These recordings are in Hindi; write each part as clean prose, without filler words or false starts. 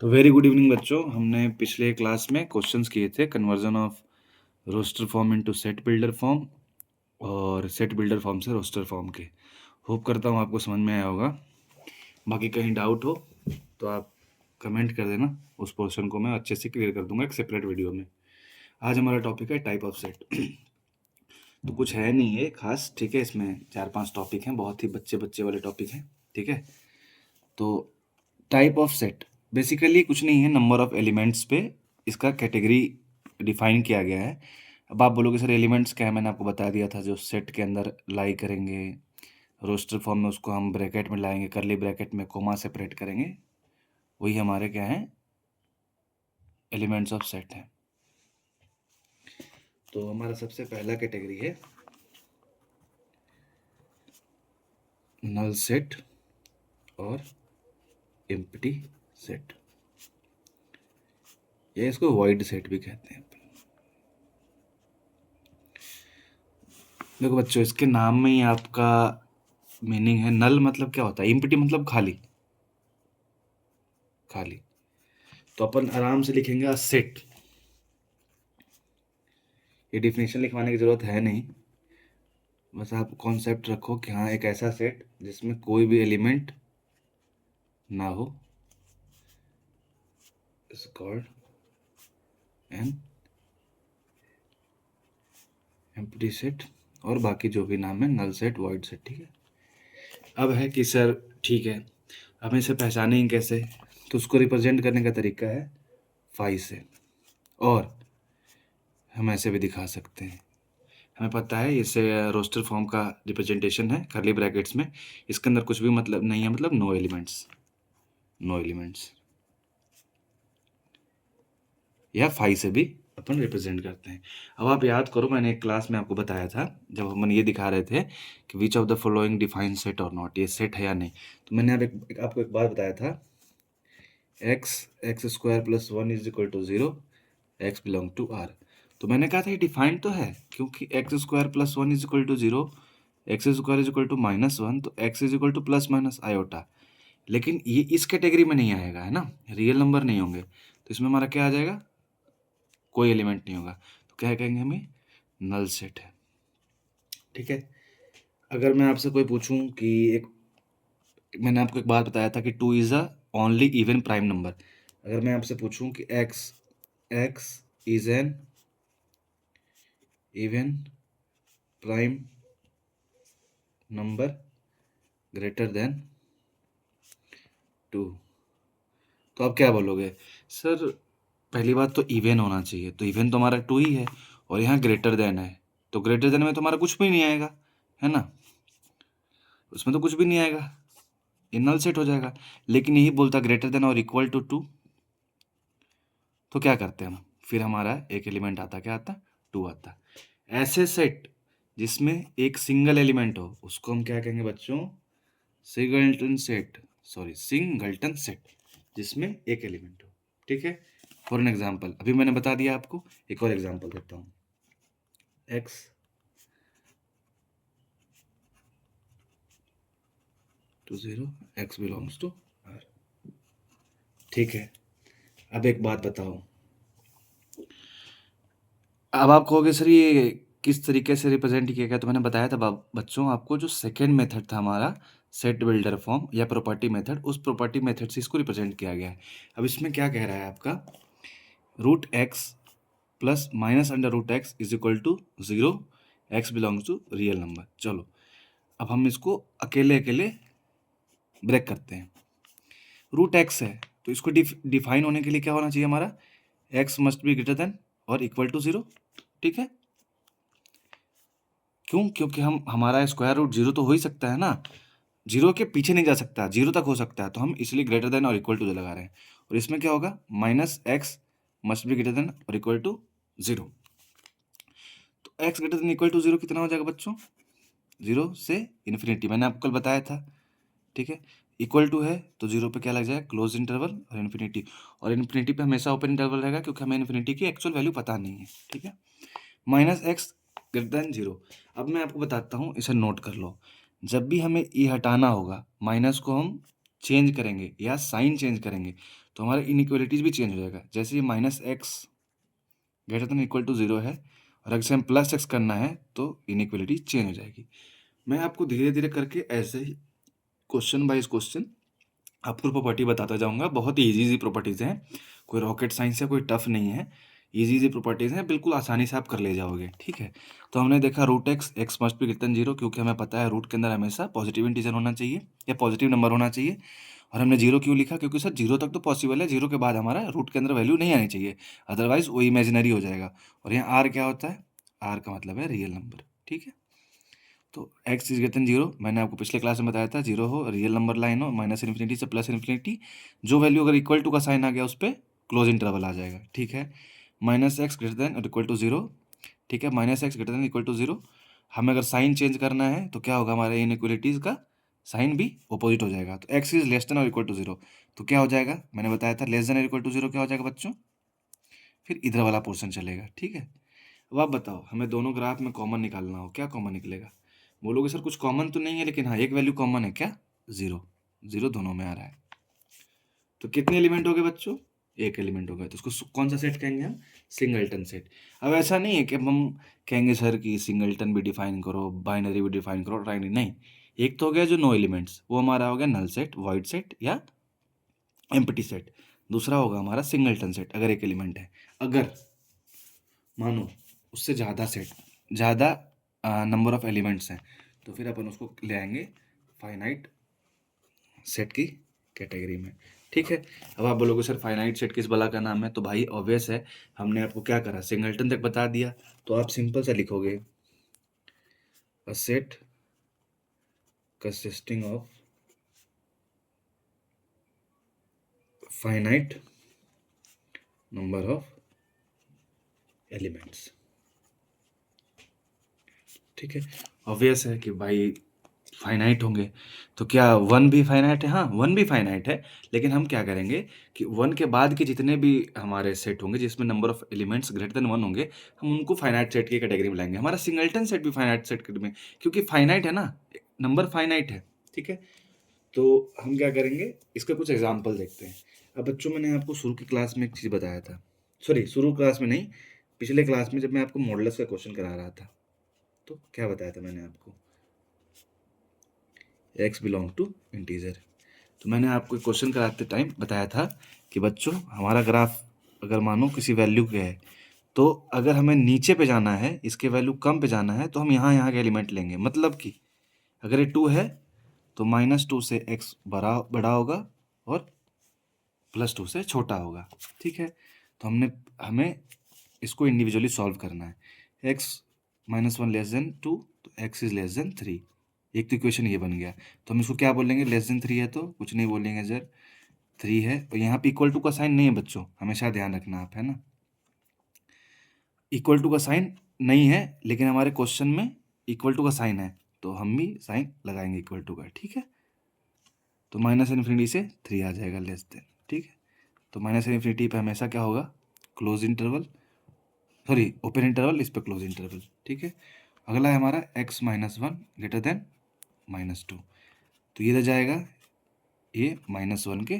तो वेरी गुड इवनिंग बच्चों। हमने पिछले क्लास में क्वेश्चंस किए थे conversion of roster form into set builder form और सेट बिल्डर फॉर्म से रोस्टर फॉर्म के। होप करता हूँ आपको समझ में आया होगा। बाकी कहीं डाउट हो तो आप कमेंट कर देना, उस पोर्शन को मैं अच्छे से क्लियर कर दूंगा एक सेपरेट वीडियो में। आज हमारा टॉपिक है टाइप ऑफ सेट। तो कुछ है नहीं है खास, ठीक है। इसमें 4-5 टॉपिक हैं, बहुत ही बच्चे बच्चे वाले टॉपिक हैं, ठीक है। तो टाइप ऑफ सेट बेसिकली कुछ नहीं है, नंबर ऑफ एलिमेंट्स पे इसका कैटेगरी डिफाइन किया गया है। अब आप बोलोगे सर एलिमेंट्स क्या है, मैंने आपको बता दिया था, जो सेट के अंदर लाई करेंगे रोस्टर फॉर्म में उसको हम ब्रैकेट में लाएंगे, करली ब्रैकेट में कोमा सेपरेट करेंगे, वही हमारे क्या है, एलिमेंट्स ऑफ सेट है। तो हमारा सबसे पहला कैटेगरी है नल सेट और एम्प्टी सेट, या इसको वॉइड सेट भी कहते हैं। देखो बच्चों, इसके नाम में ही आपका मीनिंग है। नल मतलब क्या होता है, एम्प्टी मतलब खाली, खाली। तो अपन आराम से लिखेंगे अ सेट। ये डिफिनेशन लिखवाने की जरूरत है नहीं, बस आप कॉन्सेप्ट रखो कि हाँ एक ऐसा सेट जिसमें कोई भी एलिमेंट ना हो is called an empty set, और बाकी जो भी नाम है नल सेट, वॉइड सेट, ठीक है। अब है कि सर ठीक है, अब इसे पहचानेंगे कैसे, तो उसको रिप्रेजेंट करने का तरीका है फाई से, और हम ऐसे भी दिखा सकते हैं। हमें पता है इसे रोस्टर फॉर्म का रिप्रेजेंटेशन है करली ब्रैकेट्स में, इसके अंदर कुछ भी मतलब नहीं है, मतलब नो एलिमेंट्स, नो एलिमेंट्स, या फाई से भी अपन रिप्रेजेंट करते हैं। अब आप याद करो, मैंने एक क्लास में आपको बताया था जब हम ये दिखा रहे थे कि which of the following define set और नॉट, ये सेट है या नहीं। तो मैंने आपको एक बात बताया था, x square plus 1 is equal to 0, x belong to R. तो मैंने कहा था ये डिफाइंड तो है, क्योंकि x square plus 1 is equal to 0, x square is equal to -1, तो x is equal to plus minus iota. लेकिन ये इस कैटेगरी में नहीं आएगा, है ना, रियल नंबर नहीं होंगे, तो इसमें हमारा क्या आ जाएगा, कोई एलिमेंट नहीं होगा। तो क्या कहेंगे, हमें नल सेट है, ठीक है। अगर मैं आपसे कोई पूछूं कि एक, मैंने आपको एक बात बताया था कि 2 is a only even prime number. अगर मैं आपसे पूछूं कि x x is an even prime number greater than 2, तो आप क्या बोलोगे, सर पहली बात तो इवन होना चाहिए, तो इवन तो हमारा 2 ही है, और यहाँ ग्रेटर देन है, तो ग्रेटर देन में तो हमारा कुछ भी नहीं आएगा, है ना, उसमें तो कुछ भी नहीं आएगा, ये नल सेट हो जाएगा। लेकिन यही बोलता ग्रेटर देन और इक्वल टू 2, तो क्या करते हैं हम, फिर हमारा एक एलिमेंट आता, क्या आता, 2 आता। ऐसे सेट जिसमें एक सिंगल एलिमेंट हो उसको हम क्या कहेंगे बच्चों, singleton set, sorry singleton set, जिसमें एक एलिमेंट हो, ठीक है। फॉर एन एग्जाम्पल, अभी मैंने बता दिया आपको, एक और एग्जाम्पल देता हूँ, x to 0, x belongs to R, ठीक है। अब एक बात बताओ, अब आप कहोगे सर ये किस तरीके से रिप्रेजेंट किया गया, तो मैंने बताया था बच्चों आपको, जो सेकेंड मेथड था हमारा सेट बिल्डर फॉर्म या प्रॉपर्टी मेथड, उस प्रॉपर्टी मेथड से इसको रिप्रेजेंट किया गया है। अब इसमें क्या कह रहा है आपका, root x plus minus under root x is equal to 0, x belongs to real number. चलो अब हम इसको अकेले अकेले ब्रेक करते हैं। रूट एक्स है तो इसको डिफाइन होने के लिए क्या होना चाहिए हमारा, x must be greater than और इक्वल टू 0, ठीक है। क्यों, क्योंकि हम हमारा स्क्वायर रूट 0 तो हो ही सकता है ना, 0 के पीछे नहीं जा सकता, 0 तक हो सकता है, तो हम इसलिए ग्रेटर देन और इक्वल टू लगा रहे हैं। और इसमें क्या होगा, minus x must be greater than और इक्वल टू 0, तो x greater than equal to 0 कितना हो जाएगा बच्चों, 0 से इन्फिनिटी, मैंने आपको कल बताया था, ठीक है। इक्वल टू है तो 0 पे क्या लग जाएगा, क्लोज इंटरवल और इन्फिनिटी, और इन्फिनिटी पे हमेशा ओपन इंटरवल रहेगा, क्योंकि हमें इन्फिनिटी की एक्चुअल वैल्यू पता नहीं है, ठीक है। Minus x greater than 0। अब मैं आपको बताता हूँ, इसे नोट कर लो, जब भी हमें ई हटाना होगा, माइनस को हम चेंज करेंगे या साइन चेंज करेंगे तो हमारा इनइक्वालिटीज भी चेंज हो जाएगा। जैसे ये minus x greater than equal to 0 है और अगर से हम प्लस एक्स करना है तो इनइक्वालिटी चेंज हो जाएगी। मैं आपको धीरे धीरे करके ऐसे ही क्वेश्चन बाइज क्वेश्चन आपको प्रॉपर्टी बताता जाऊंगा। बहुत ही इजी प्रॉपर्टीज हैं, कोई रॉकेट साइंस है, कोई टफ नहीं है, इजी प्रॉपर्टीज हैं, बिल्कुल आसानी से आप कर ले जाओगे। ठीक है, तो हमने देखा root x, x must be greater than 0, क्योंकि हमें पता है रूट के अंदर हमेशा पॉजिटिव इंटीजर होना चाहिए या पॉजिटिव नंबर होना चाहिए। और हमने 0 क्यों लिखा? क्योंकि सर 0 तक तो पॉसिबल है, 0 के बाद हमारा रूट के अंदर वैल्यू नहीं आनी चाहिए, अदरवाइज वो इमेजिनरी हो जाएगा। और यहाँ आर क्या होता है? आर का मतलब है रियल नंबर। ठीक है, तो x इज ग्रेटर देन 0, मैंने आपको पिछले क्लास में बताया था, 0 हो, रियल नंबर लाइन हो, माइनस इन्फिनिटी से प्लस इन्फिनिटी, जो वैल्यू अगर इक्वल टू का साइन आ गया उस पर क्लोज इंटरवल आ जाएगा। ठीक है, माइनस एक्स ग्रेटर देन और इक्वल टू 0। ठीक है, minus x greater than equal to 0, हमें अगर साइन चेंज करना है तो क्या होगा? हमारे इनइक्वलिटीज का साइन भी अपोजिट हो जाएगा। तो x इज लेस देन और इक्वल टू 0 तो क्या हो जाएगा? मैंने बताया था लेस देन और इक्वल टू 0 क्या हो जाएगा बच्चों? फिर इधर वाला पोर्शन चलेगा। ठीक है, अब आप बताओ, हमें दोनों ग्राफ में कॉमन निकालना हो, क्या कॉमन निकलेगा? बोलोगे सर कुछ कॉमन तो नहीं है, लेकिन हाँ एक वैल्यू कॉमन है, क्या? 0। 0 दोनों में आ रहा है। तो कितने एलिमेंट हो गए बच्चों? एक एलिमेंट हो गया, तो उसको कौन सा सेट कहेंगे हम? Singleton set. अब ऐसा नहीं है कि अब हम कहेंगे सर कि सिंगलटन भी डिफाइन करो, बाइनरी भी डिफाइन करो, ट्राइनरी नहीं। एक तो हो गया जो नो एलिमेंट्स, वो हमारा हो गया नल सेट, वॉइड सेट या एम्प्टी सेट। दूसरा होगा हमारा सिंगलटन सेट, अगर एक एलिमेंट है। अगर मानो उससे ज़्यादा सेट, ज़्यादा नंबर ऑफ एलिमेंट्स हैं, तो फिर अपन उसको ले आएंगे फाइनाइट सेट की कैटेगरी में। ठीक है, अब आप बोलोगे सर फाइनाइट सेट किस बला का नाम है? तो भाई ऑब्वियस है, हमने आपको क्या करा, सिंगलटन तक बता दिया, तो आप सिंपल सा लिखोगे a set consisting of finite number of elements. ठीक है, ऑब्वियस है कि भाई फाइनाइट होंगे, तो क्या वन भी फाइनाइट है? हाँ, वन भी फाइनाइट है, लेकिन हम क्या करेंगे कि वन के बाद के जितने भी हमारे सेट होंगे जिसमें number of elements greater than one होंगे, हम उनको फाइनाइट सेट की कैटेगरी में लाएंगे। हमारा सिंगलटन सेट भी फाइनाइट सेट में, क्योंकि फाइनाइट है ना, नंबर फाइनाइट है। ठीक है, तो हम क्या करेंगे, इसका कुछ एग्जाम्पल देखते हैं। अब बच्चों, मैंने आपको शुरू की क्लास में एक चीज़ बताया था, सॉरी शुरू क्लास में नहीं, पिछले क्लास में जब मैं आपको मॉडुलस का क्वेश्चन करा रहा था, तो क्या बताया था मैंने आपको? x belong to integer. तो मैंने आपको क्वेश्चन कराते टाइम बताया था कि बच्चों हमारा ग्राफ अगर मानो किसी वैल्यू के है, तो अगर हमें नीचे पे जाना है, इसके वैल्यू कम पे जाना है, तो हम यहाँ के एलिमेंट लेंगे। मतलब कि अगर ये 2 है तो -2 से x बड़ा होगा और +2 से छोटा होगा। ठीक है, तो हमें इसको इंडिविजुअली सॉल्व करना है। x -1 लेस देन 2 तो x इज लेस देन 3। एक तो इक्वेशन ये बन गया, तो हम इसको क्या बोलेंगे? लेस देन 3 है तो कुछ नहीं बोलेंगे सर, 3 है। और यहाँ पे इक्वल टू का साइन नहीं है बच्चों, हमेशा ध्यान रखना आप, है ना, इक्वल टू का साइन नहीं है, लेकिन हमारे क्वेश्चन में इक्वल टू का साइन है, तो हम भी साइन लगाएंगे इक्वल टू का। ठीक है, तो माइनस इन्फिनिटी से 3 आ जाएगा लेस देन। ठीक है, तो माइनस इन्फिनिटी पे हमेशा क्या होगा? Close interval, sorry open interval, इस पर क्लोज इंटरवल। ठीक है, अगला है हमारा x-1 ग्रेटर देन -2, तो ये रह जाएगा, ये -1 के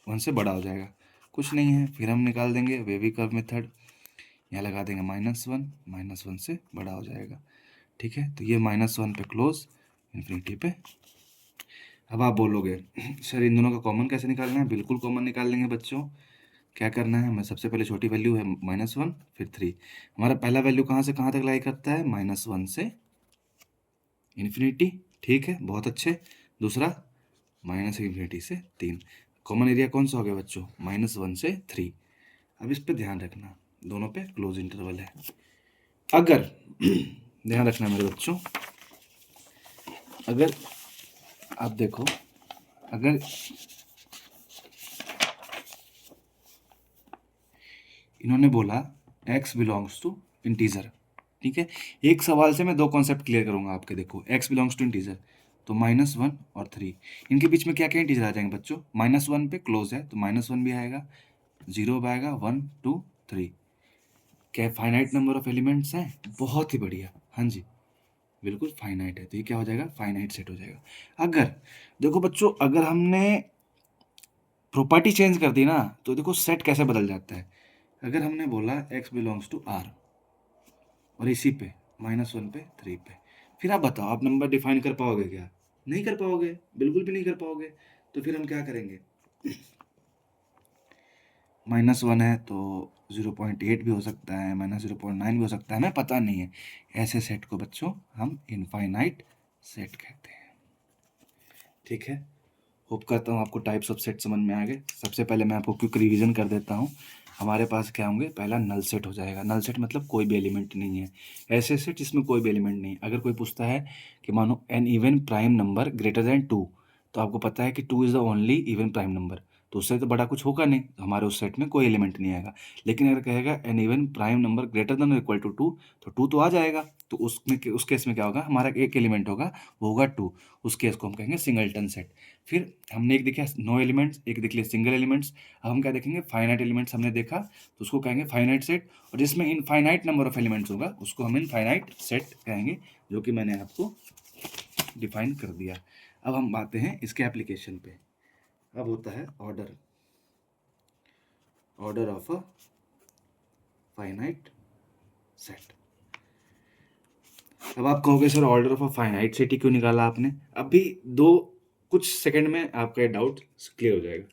1 से बड़ा हो जाएगा, कुछ नहीं है। फिर हम निकाल देंगे वेवी कर्व मेथड, यहाँ लगा देंगे -1 से बड़ा हो जाएगा। ठीक है, तो ये -1 पे क्लोज, इन्फिनिटी पे। अब आप बोलोगे सर इन दोनों का कॉमन कैसे निकालना है? बिल्कुल कॉमन निकाल लेंगे बच्चों। क्या करना है हमें? सबसे पहले छोटी वैल्यू है -1, फिर 3। हमारा पहला वैल्यू कहाँ से कहाँ तक लाई करता है? -1 से इन्फिनिटी। ठीक है, बहुत अच्छे। दूसरा -इन्फिनिटी से 3। कॉमन एरिया कौन सा हो गया बच्चों? -1 से 3। अब इस पे ध्यान रखना, दोनों पे क्लोज इंटरवल है। अगर ध्यान रखना मेरे बच्चों, अगर आप देखो, अगर इन्होंने बोला x बिलोंग्स टू इंटीजर, ठीक है, एक सवाल से मैं दो कॉन्सेप्ट क्लियर करूंगा आपके। देखो x बिलोंग्स टू इंटीजर, तो -1 और 3, इनके बीच में क्या क्या इंटीजर आ जाएंगे बच्चों? -1 पे क्लोज है तो -1 भी आएगा, 0 भी आएगा, 1 2 3। क्या फाइनाइट नंबर ऑफ एलिमेंट्स हैं? बहुत ही बढ़िया, हाँ जी। बिल्कुल फाइनाइट है, तो ये क्या हो जाएगा, फाइनाइट सेट हो जाएगा। अगर देखो बच्चों, अगर हमने प्रॉपर्टी चेंज कर दी ना, तो देखो सेट कैसे बदल जाता है। अगर हमने बोला x बिलोंग्स टू r और इसी पे -1 पे 3 पे, फिर आप बताओ, आप नंबर डिफाइन कर पाओगे क्या? नहीं कर पाओगे, बिल्कुल भी नहीं कर पाओगे। तो फिर हम क्या करेंगे, -1 है तो 0.8 भी हो सकता है, -0.9 भी हो सकता है, हमें पता नहीं है। ऐसे सेट को बच्चों हम इनफाइनाइट सेट कहते हैं। ठीक है, होप करता हूँ आपको टाइप्स ऑफ सेट समझ में आ गए। सबसे पहले मैं आपको क्विक रिवीजन कर देता हूँ। हमारे पास क्या होंगे, पहला नल सेट हो जाएगा। नल सेट मतलब कोई भी एलिमेंट नहीं है, ऐसे सेट जिसमें कोई भी एलिमेंट नहीं। अगर कोई पूछता है कि मानो an even prime number greater than 2, तो आपको पता है कि 2 is the only even prime number, तो उससे तो बड़ा कुछ होगा नहीं, तो हमारे उस सेट में कोई एलिमेंट नहीं आएगा। लेकिन अगर कहेगा an even prime number greater than और इक्वल टू 2, तो 2 तो आ जाएगा। तो उसमें उस केस में क्या होगा, हमारा एक एलिमेंट होगा, वो होगा 2। उस केस को हम कहेंगे सिंगलटन सेट। फिर हमने एक देखा नो एलिमेंट्स, एक देख लिया सिंगल एलिमेंट्स। अब हम क्या देखेंगे, फाइनाइट एलिमेंट्स हमने देखा, तो उसको कहेंगे फाइनाइट सेट। और जिसमें इनफाइनाइट नंबर ऑफ एलिमेंट्स होगा, उसको हम इनफाइनाइट सेट कहेंगे, जो कि मैंने आपको डिफाइन कर दिया। अब हम आते हैं इसके एप्लीकेशन पे। अब होता है order of a finite set. अब आप कहोगे sir order of a finite set ही क्यों निकाला आपने? अभी दो कुछ सेकंड में आपका डाउट क्लियर हो जाएगा।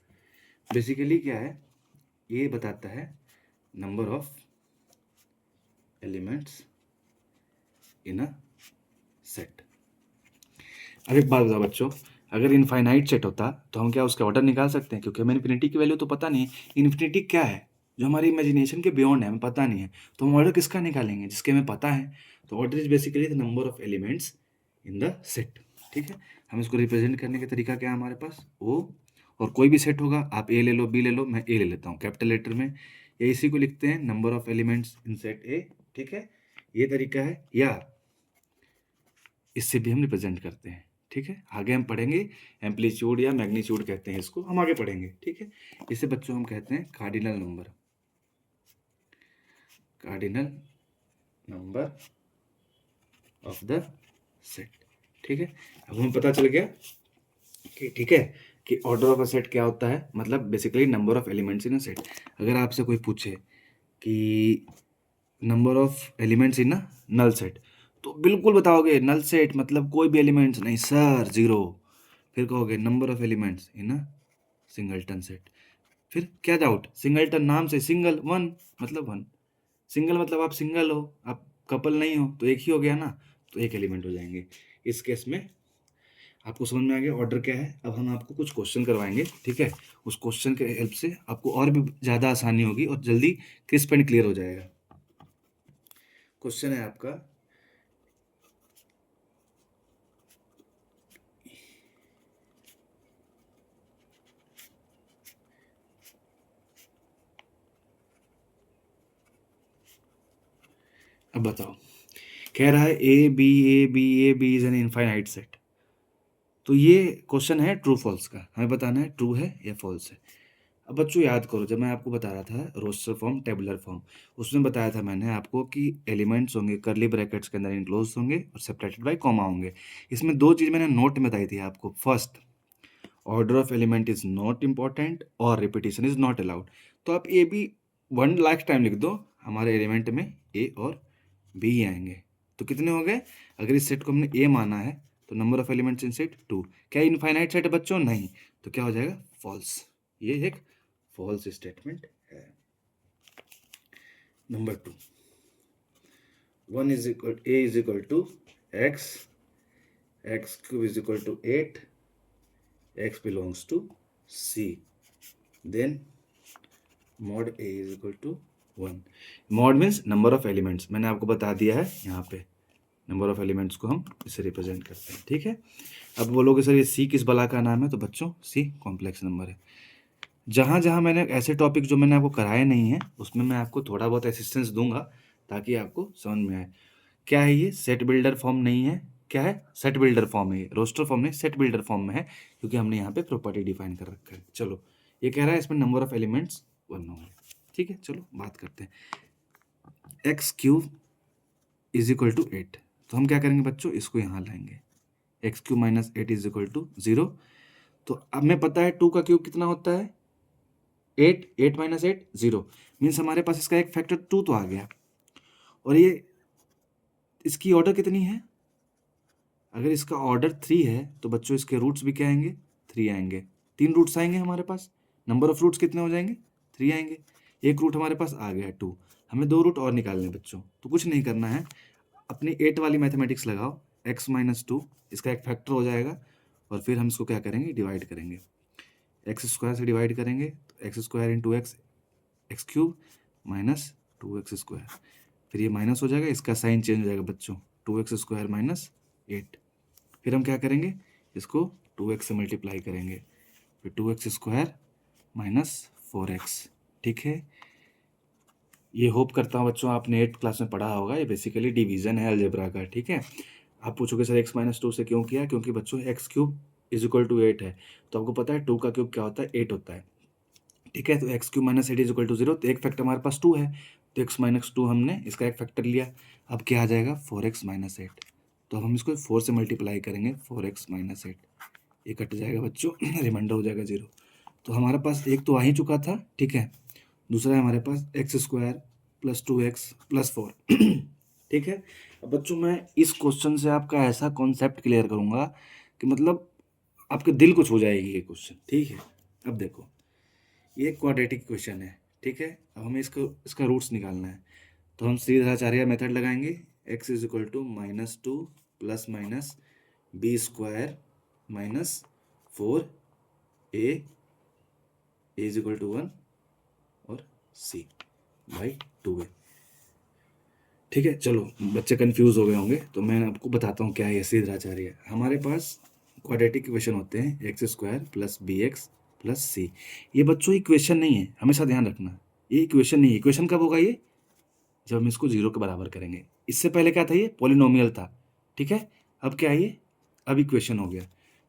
बेसिकली क्या है, ये बताता है number of elements in a set. अब एक बात बताओ बच्चों, अगर इनफाइनाइट सेट होता तो हम क्या उसका ऑर्डर निकाल सकते हैं? क्योंकि हमें इन्फिनिटी की वैल्यू तो पता नहीं है। इन्फिनिटी क्या है, जो हमारी इमेजिनेशन के बियॉन्ड है, हमें पता नहीं है, तो हम ऑर्डर किसका निकालेंगे, जिसके हमें पता है। तो order is basically the number of elements in the set. ठीक है, हम इसको रिप्रेजेंट करने का तरीका क्या है हमारे पास, ओ, और कोई भी सेट होगा, आप ए ले लो, बी ले लो, मैं ए ले लेता हूँ कैपिटल लेटर में, या इसी को लिखते हैं number of elements in set ए। ठीक है, ये तरीका है, या इससे भी हम रिप्रेजेंट करते हैं। ठीक है, आगे हम पढ़ेंगे एम्पलीट्यूड या मैग्नीट्यूड कहते हैं इसको, हम आगे पढ़ेंगे। ठीक है, इसे बच्चों हम कहते हैं cardinal number, cardinal number of the set. ठीक है, अब हमें पता चल गया कि ठीक है कि ऑर्डर ऑफ अ सेट क्या होता है, मतलब basically number of elements in a set. अगर आपसे कोई पूछे कि number of elements in a null set, तो बिल्कुल बताओगे नल सेट मतलब कोई भी एलिमेंट्स नहीं सर, जीरो। फिर कहोगे number of elements in a singleton set. फिर क्या डाउट, सिंगलटन नाम से सिंगल, वन मतलब वन, सिंगल मतलब आप सिंगल हो, आप कपल नहीं हो, तो एक ही हो गया ना, तो एक एलिमेंट हो जाएंगे। इस केस में आपको समझ में आ गया ऑर्डर क्या है। अब हम आपको कुछ क्वेश्चन करवाएंगे, ठीक है, उस क्वेश्चन के हेल्प से आपको और भी ज़्यादा आसानी होगी और जल्दी क्रिस्प एंड क्लियर हो जाएगा। क्वेश्चन है आपका, अब बताओ, कह रहा है A B is an infinite set. तो ये क्वेश्चन है ट्रू फॉल्स का, हमें बताना है ट्रू है या फॉल्स है। अब बच्चों याद करो, जब मैं आपको बता रहा था रोस्टर फॉर्म टेबुलर फॉर्म, उसमें बताया था मैंने आपको कि एलिमेंट्स होंगे कर्ली ब्रैकेट्स के अंदर इनक्लोज होंगे और सेपरेटेड बाय कॉमा होंगे। इसमें दो चीज़ मैंने नोट में बताई थी आपको। First, order of element is not important और रिपीटिशन इज नॉट अलाउड। तो आप A B one last time लिख दो, हमारे एलिमेंट में ए और बी ही आएंगे। तो कितने हो गए, अगर इस सेट को हमने ए माना है, तो number of elements in set 2। क्या इनफाइनाइट सेट है बच्चों? नहीं। तो क्या हो जाएगा, फॉल्स। ये एक फॉल्स स्टेटमेंट है। Number 2, one is equal A is equal to x, x cube is equal to 8, x belongs to C, then mod a is equal to 1। mod means number of elements, मैंने आपको बता दिया है यहाँ पे नंबर ऑफ एलिमेंट्स को हम इसे रिप्रेजेंट करते हैं। ठीक है, अब बोलोगे सर ये सी किस बला का नाम है, तो बच्चों सी कॉम्प्लेक्स नंबर है। जहाँ जहाँ मैंने ऐसे टॉपिक जो मैंने आपको कराए नहीं है, उसमें मैं आपको थोड़ा बहुत असिस्टेंस दूंगा ताकि आपको समझ में आए। क्या है ये, सेट बिल्डर फॉर्म नहीं है। क्या है, सेट बिल्डर फॉर्म है, ये रोस्टर फॉर्म नहीं, सेट बिल्डर फॉर्म में है, क्योंकि हमने यहाँ पे प्रॉपर्टी डिफाइन कर रखा है। चलो, ये कह रहा है इसमें नंबर ऑफ एलिमेंट्स 1 होंगे। ठीक है, चलो बात करते हैं। X cube is equal to 8, तो हम क्या करेंगे बच्चों, इसको यहाँ लाएंगे, x cube minus 8 is equal to 0। तो अब हमें पता है 2 का क्यूब कितना होता है 8, 8 माइनस 8 0, मीन्स हमारे पास इसका एक फैक्टर 2 तो आ गया। और ये इसकी ऑर्डर कितनी है, अगर इसका ऑर्डर 3 है तो बच्चों इसके रूट्स भी क्या आएंगे 3 आएंगे, 3 रूट्स आएंगे हमारे पास, नंबर ऑफ रूट्स कितने हो जाएंगे 3 आएंगे। एक रूट हमारे पास आ गया 2, हमें 2 रूट और निकालने हैं बच्चों। तो कुछ नहीं करना है, अपनी 8 वाली मैथमेटिक्स लगाओ, x माइनस 2 इसका एक फैक्टर हो जाएगा, और फिर हम इसको क्या करेंगे डिवाइड करेंगे, एक्स स्क्वायर से डिवाइड करेंगे तो x square into x, x cube minus 2x square, फिर ये माइनस हो जाएगा, इसका साइन चेंज हो जाएगा बच्चों, 2x स्क्वायर माइनस 8। फिर हम क्या करेंगे, इसको 2x से मल्टीप्लाई करेंगे, फिर 2x स्क्वायर माइनस 4x। ठीक है, ये होप करता हूँ बच्चों आपने 8th क्लास में पढ़ा होगा, ये बेसिकली डिवीजन है अलजेब्रा का। ठीक है, आप पूछोगे सर x माइनस 2 से क्यों किया, क्योंकि बच्चों x cube is equal to 8 है, तो आपको पता है 2 का क्यूब क्या होता है 8 होता है। ठीक है, तो x cube minus 8 is equal to 0, तो एक फैक्टर हमारे पास 2 है, तो x माइनस 2 हमने इसका एक फैक्टर लिया, अब क्या आ जाएगा 4x माइनस 8। तो अब हम इसको 4 से मल्टीप्लाई करेंगे, 4x माइनस 8, ये कट जाएगा बच्चों रिमाइंडर हो जाएगा 0। तो हमारे पास एक तो आ ही चुका था। ठीक है, दूसरा है हमारे पास x square plus 2x plus 4। ठीक है, अब बच्चों मैं इस क्वेश्चन से आपका ऐसा कॉन्सेप्ट क्लियर करूंगा कि मतलब आपके दिल को छू जाएगी ये क्वेश्चन। ठीक है, अब देखो ये क्वाड्रेटिक क्वेश्चन है। ठीक है, अब हमें इसका रूट्स निकालना है, तो हम श्रीधराचार्य मेथड लगाएंगे, x is equal to -2 plus minus b square minus 4a is equal to 1 और c बाई 2a। ठीक है, चलो बच्चे कंफ्यूज हो गए होंगे, तो मैं आपको बताता हूँ क्या है श्रीधराचार्य। हमारे पास क्वाड्रेटिक इक्वेशन होते हैं x square plus b x plus c. ये बच्चों इक्वेशन नहीं है, हमेशा ध्यान रखना, ये इक्वेशन नहीं है। इक्वेशन कब होगा ये, जब हम इसको 0 के बराबर करेंगे। इससे पहले क्या था, ये पॉलिनोमियल था। ठीक है, अब क्या है ये, अब इक्वेशन हो गया।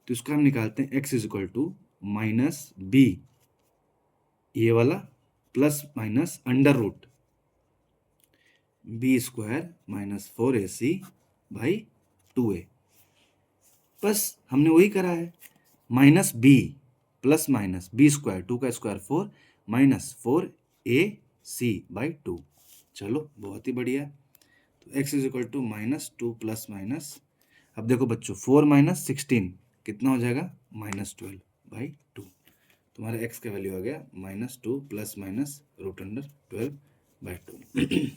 तो इसका हम निकालते हैं x is equal to minus b, ये वाला plus minus under root b square minus 4ac by 2a। बस हमने वही करा है, minus b plus minus b square 2 का स्क्वायर 4 माइनस 4ac बाई 2। चलो बहुत ही बढ़िया। तो x is equal to -2 plus minus, अब देखो बच्चों 4 माइनस 16 कितना हो जाएगा -12 बाई 2। तुम्हारा x का वैल्यू आ गया -2 plus minus root under 12 by 2।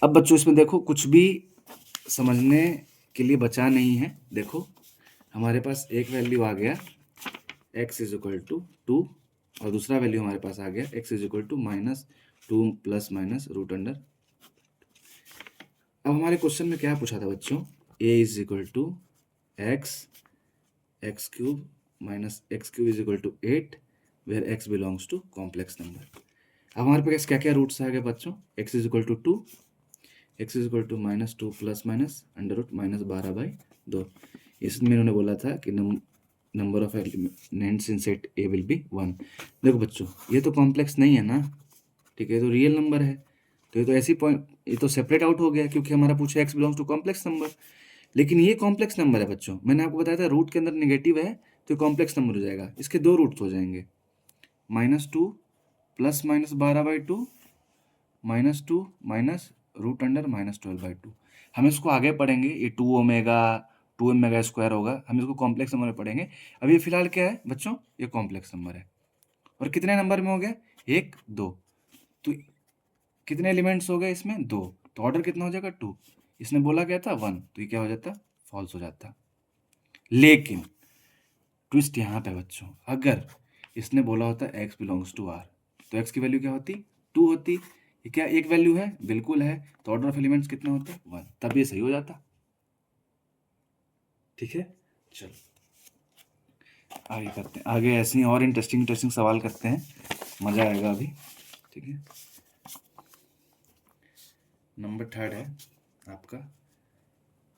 अब बच्चों इसमें देखो कुछ भी समझने के लिए बचा नहीं है। देखो हमारे पास एक वैल्यू आ गया x इज इक्वल टू 2, और दूसरा वैल्यू हमारे पास आ गया x is equal to -2 plus minus root under. अब हमारे क्वेश्चन में क्या पूछा था बच्चों, a is equal to x cube minus x cube is equal to 8 where x belongs to complex number. अब हमारे पास क्या क्या रूट्स आ गए बच्चों, x is equal to 2, x is equal to -2 plus minus under root -12/2। इसमें इन्होंने बोला था कि number of elements in set A will be 1। देखो बच्चों ये तो कॉम्प्लेक्स नहीं है ना, ठीक है, तो रियल नंबर है, तो ये तो ऐसी पॉइंट, ये तो सेपरेट आउट हो गया क्योंकि हमारा पूछा x belongs to complex number. लेकिन ये कॉम्प्लेक्स नंबर है बच्चों, मैंने आपको बताया था रूट के अंदर नेगेटिव है तो ये कॉम्प्लेक्स नंबर हो जाएगा। इसके दो रूट्स हो जाएंगे, -2 प्लस -12/2 -2 माइनस रूट अंडर -12/2। हम इसको आगे पढ़ेंगे, ये 2 ओमेगा स्क्वायर होगा, हम इसको कॉम्प्लेक्स नंबर में पढ़ेंगे। अभी ये फिलहाल क्या है बच्चों, ये कॉम्प्लेक्स नंबर है। और कितने नंबर में हो गया, 1 2, तो कितने एलिमेंट्स हो गए इसमें 2, तो ऑर्डर कितना हो जाएगा 2। इसने बोला क्या था 1, तो ये क्या हो जाता फॉल्स हो जाता। लेकिन ट्विस्ट यहाँ पे बच्चों, अगर इसने बोला होता x बिलोंग्स टू r, तो x की वैल्यू क्या होती 2 होती। ये क्या एक वैल्यू है, बिल्कुल है, तो ऑर्डर ऑफ एलिमेंट्स कितना होता 1, तब ये सही हो जाता। ठीक है, चलो आगे करते हैं, आगे ऐसे ही और इंटरेस्टिंग सवाल करते हैं, मजा आएगा अभी। ठीक है, नंबर 3 है आपका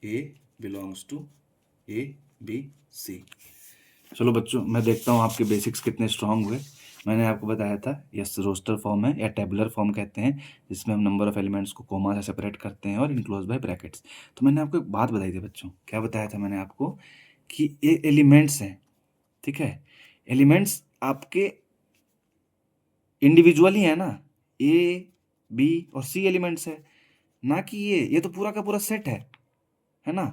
a belongs to a b c। चलो बच्चों मैं देखता हूँ आपके बेसिक्स कितने स्ट्रांग हुए। मैंने आपको बताया था यस रोस्टर फॉर्म है या टेबुलर फॉर्म कहते हैं, जिसमें हम नंबर ऑफ एलिमेंट्स को कोमा से सेपरेट करते हैं और इनक्लोज बाय ब्रैकेट्स। तो मैंने आपको एक बात बताई थी बच्चों, क्या बताया था मैंने आपको कि ये एलिमेंट्स हैं, ठीक है? एलिमेंट्स आपके इंडिविजुअली है ना, ए, बी और सी एलिमेंट्स है, ना कि ये तो पूरा का पूरा सेट है ना?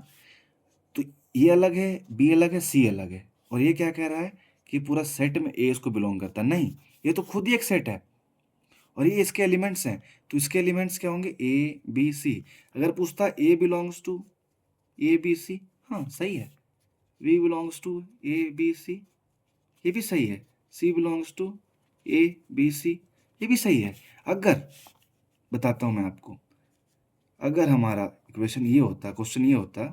तो ये अलग है, बी अलग है, सी अलग है, और ये क्या कह रहा है कि पूरा सेट में ए इसको बिलोंग करता है। नहीं, ये तो खुद ही एक सेट है और ये इसके एलिमेंट्स हैं, तो इसके एलिमेंट्स क्या होंगे? A b c. अगर पूछता a belongs to a b c, हाँ सही है। B belongs to a b c, ये भी सही है। C belongs to a b c, ये भी सही है। अगर बताता हूं मैं आपको, अगर हमारा इक्वेशन ये होता, क्वेश्चन ये होता,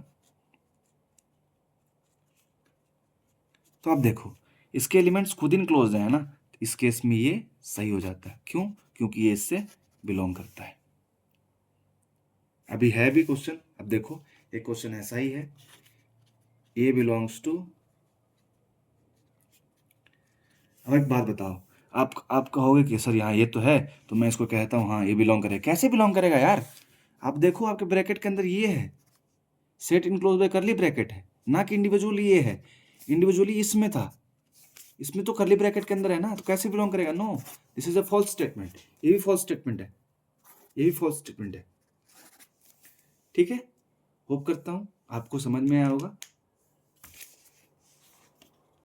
तो आप देखो इसके एलिमेंट्स खुद इनक्लोज है ना, इस केस में ये सही हो जाता है। क्यों? क्योंकि ये इससे बिलोंग करता है। अभी है भी क्वेश्चन, अब देखो एक क्वेश्चन ऐसा ही है, ए बिलोंग्स टू। अब एक बात बताओ, आप कहोगे कि सर यहाँ ये तो है, तो मैं इसको कहता हूँ हाँ ये बिलोंग करेगा। कैसे बिलोंग करेगा यार? आप देखो आपके ब्रैकेट के अंदर ये है, सेट इनक्लोज बाय करली ब्रैकेट है, ना कि इंडिविजुअली ये है। इंडिविजुअली इसमें था, इसमें तो करली ब्रैकेट के अंदर है ना, तो कैसे बिलोंग करेगा? No, this is a false statement. ये भी फॉल्स स्टेटमेंट है, ये भी फॉल्स स्टेटमेंट है। ठीक है, होप करता हूँ आपको समझ में आया होगा।